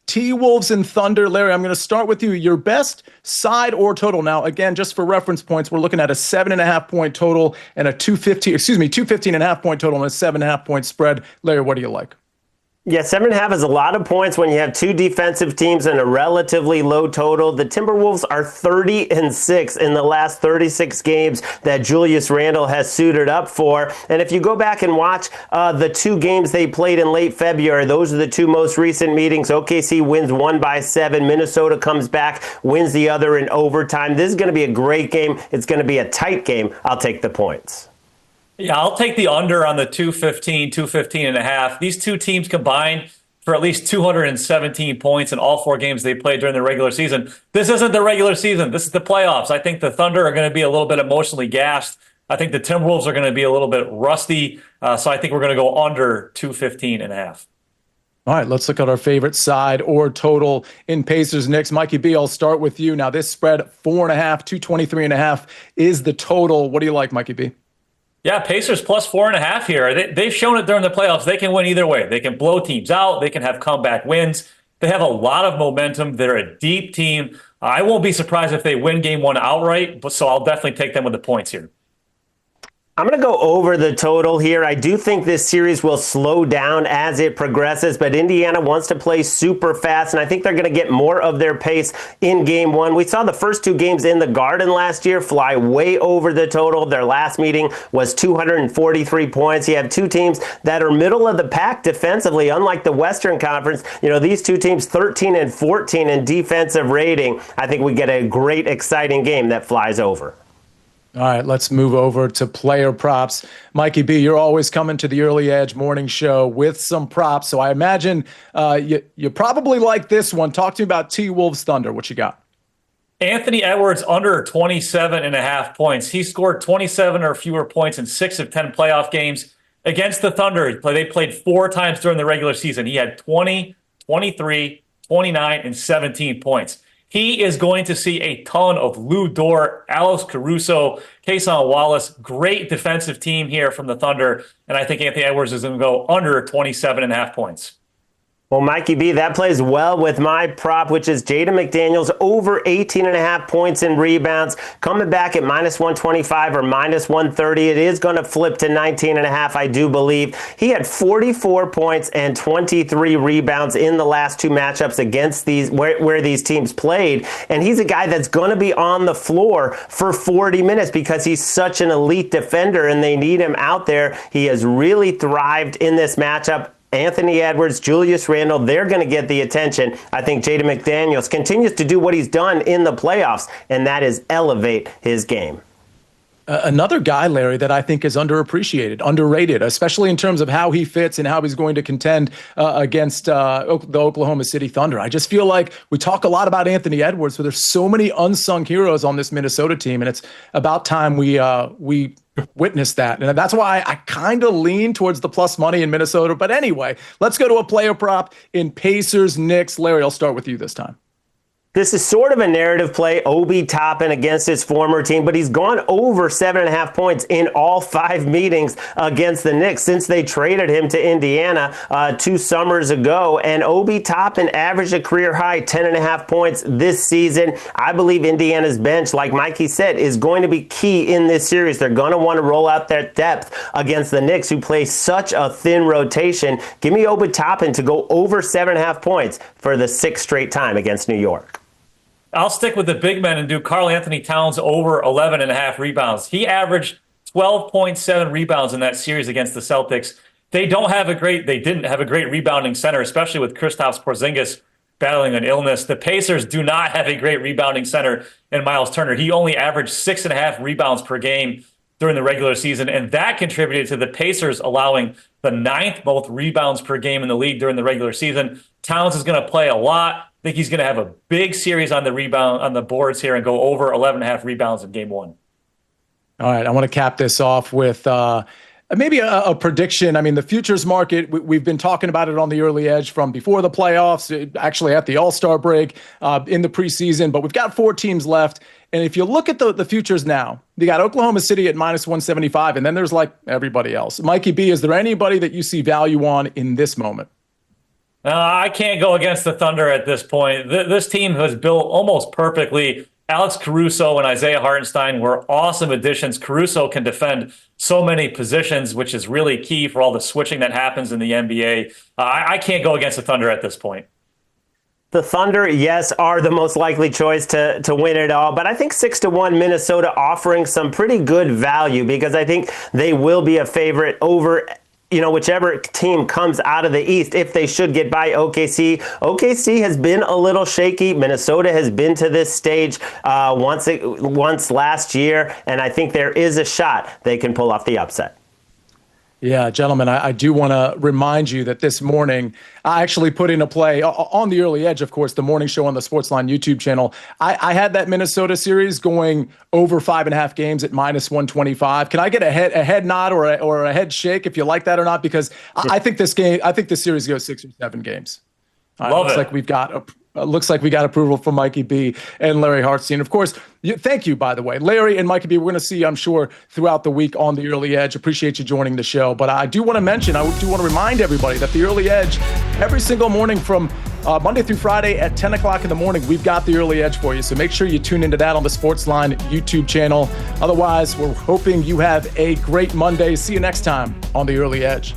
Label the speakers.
Speaker 1: T-Wolves and Thunder. Larry, I'm going to start with you. Your best side or total. Now, again, just for reference points, we're looking at a 7.5 point total and a 215.5 point total and a 7.5 point spread. Larry, what do you like?
Speaker 2: Yeah, 7.5 is a lot of points when you have two defensive teams and a relatively low total. The Timberwolves are 30-6 in the last 36 games that Julius Randle has suited up for. And if you go back and watch the two games they played in late February, those are the two most recent meetings. OKC wins one by 7. Minnesota comes back, wins the other in overtime. This is going to be a great game. It's going to be a tight game. I'll take the points.
Speaker 3: Yeah, I'll take the under on the 215 and a half. These two teams combined for at least 217 points in all four games they played during the regular season. This isn't the regular season. This is the playoffs. I think the Thunder are going to be a little bit emotionally gassed. I think the Timberwolves are going to be a little bit rusty. So I think we're going to go under 215 and a half.
Speaker 1: All right, let's look at our favorite side or total in Pacers Knicks. Mikey B, I'll start with you. Now, this spread 4.5, 223.5 is the total. What do you like, Mikey B?
Speaker 3: Yeah, Pacers plus 4.5 here. They've shown it during the playoffs. They can win either way. They can blow teams out. They can have comeback wins. They have a lot of momentum. They're a deep team. I won't be surprised if they win game one outright, so I'll definitely take them with the points here.
Speaker 2: I'm going to go over the total here. I do think this series will slow down as it progresses, but Indiana wants to play super fast, and I think they're going to get more of their pace in game one. We saw the first two games in the Garden last year fly way over the total. Their last meeting was 243 points. You have two teams that are middle of the pack defensively, unlike the Western Conference. You know, these two teams 13 and 14 in defensive rating. I think we get a great, exciting game that flies over.
Speaker 1: All right, let's move over to player props. Mikey B, you're always coming to the Early Edge morning show with some props, so I imagine you probably like this one. Talk to me about T-Wolves Thunder. What you got?
Speaker 3: Anthony Edwards under 27.5 points. He scored 27 or fewer points in 6 of 10 playoff games against the Thunder. They played 4 times during the regular season. He had 20, 23, 29, and 17 points. He is going to see a ton of Lou Dort, Alex Caruso, Cason Wallace. Great defensive team here from the Thunder. And I think Anthony Edwards is going to go under 27.5 points.
Speaker 2: Well, Mikey B, that plays well with my prop, which is Jaden McDaniels over 18.5 points and rebounds, coming back at minus 125 or minus 130. It is going to flip to 19.5, I do believe. He had 44 points and 23 rebounds in the last two matchups against these where these teams played. And he's a guy that's going to be on the floor for 40 minutes because he's such an elite defender and they need him out there. He has really thrived in this matchup. Anthony Edwards, Julius Randle, they're going to get the attention. I think Jaden McDaniels continues to do what he's done in the playoffs, and that is elevate his game.
Speaker 1: Another guy, Larry, that I think is underappreciated, underrated, especially in terms of how he fits and how he's going to contend against the Oklahoma City Thunder. I just feel like we talk a lot about Anthony Edwards, but there's so many unsung heroes on this Minnesota team, and it's about time we witness that. And that's why I kind of lean towards the plus money in Minnesota. But anyway, let's go to a player prop in Pacers Knicks. Larry, I'll start with you this time.
Speaker 2: This is sort of a narrative play, Obi Toppin against his former team, but he's gone over 7.5 points in all 5 meetings against the Knicks since they traded him to Indiana 2 summers ago. And Obi Toppin averaged a career high 10.5 points this season. I believe Indiana's bench, like Mikey said, is going to be key in this series. They're going to want to roll out their depth against the Knicks, who play such a thin rotation. Give me Obi Toppin to go over 7.5 points for the 6th straight time against New York.
Speaker 3: I'll stick with the big men and do Karl Anthony Towns over 11.5 rebounds. He averaged 12.7 rebounds in that series against the Celtics. They didn't have a great rebounding center, especially with Kristaps Porzingis battling an illness. The Pacers do not have a great rebounding center in Miles Turner. He only averaged 6.5 rebounds per game during the regular season, and that contributed to the Pacers allowing the 9th most rebounds per game in the league during the regular season. Towns is going to play a lot. I think he's going to have a big series on the boards here and go over 11.5 rebounds in game one.
Speaker 1: All right, I want to cap this off with maybe a prediction. I mean, the futures market, we've been talking about it on the Early Edge from before the playoffs, actually at the All-Star break, in the preseason, but we've got 4 teams left. And if you look at the futures now, you got Oklahoma City at minus 175, and then there's like everybody else. Mikey B, is there anybody that you see value on in this moment?
Speaker 3: I can't go against the Thunder at this point. This team was built almost perfectly. Alex Caruso and Isaiah Hartenstein were awesome additions. Caruso can defend so many positions, which is really key for all the switching that happens in the NBA. I can't go against the Thunder at this point.
Speaker 2: The Thunder, yes, are the most likely choice to win it all, but I think 6-1 Minnesota offering some pretty good value because I think they will be a favorite over whichever team comes out of the East, if they should get by OKC. OKC has been a little shaky. Minnesota has been to this stage once last year, and I think there is a shot they can pull off the upset.
Speaker 1: Yeah, gentlemen, I do want to remind you that this morning I actually put in a play on the Early Edge, of course, the morning show on the SportsLine YouTube channel. I had that Minnesota series going over 5.5 games at -125. Can I get a head nod or a head shake if you like that or not? Because I think this series goes 6 or 7 games. Looks like we got approval from Mikey B and Larry Hartstein. Of course, thank you, by the way. Larry and Mikey B, we're going to see you, I'm sure, throughout the week on the Early Edge. Appreciate you joining the show. But I do want to remind everybody that the Early Edge, every single morning from Monday through Friday at 10 o'clock in the morning, we've got the Early Edge for you. So make sure you tune into that on the SportsLine YouTube channel. Otherwise, we're hoping you have a great Monday. See you next time on the Early Edge.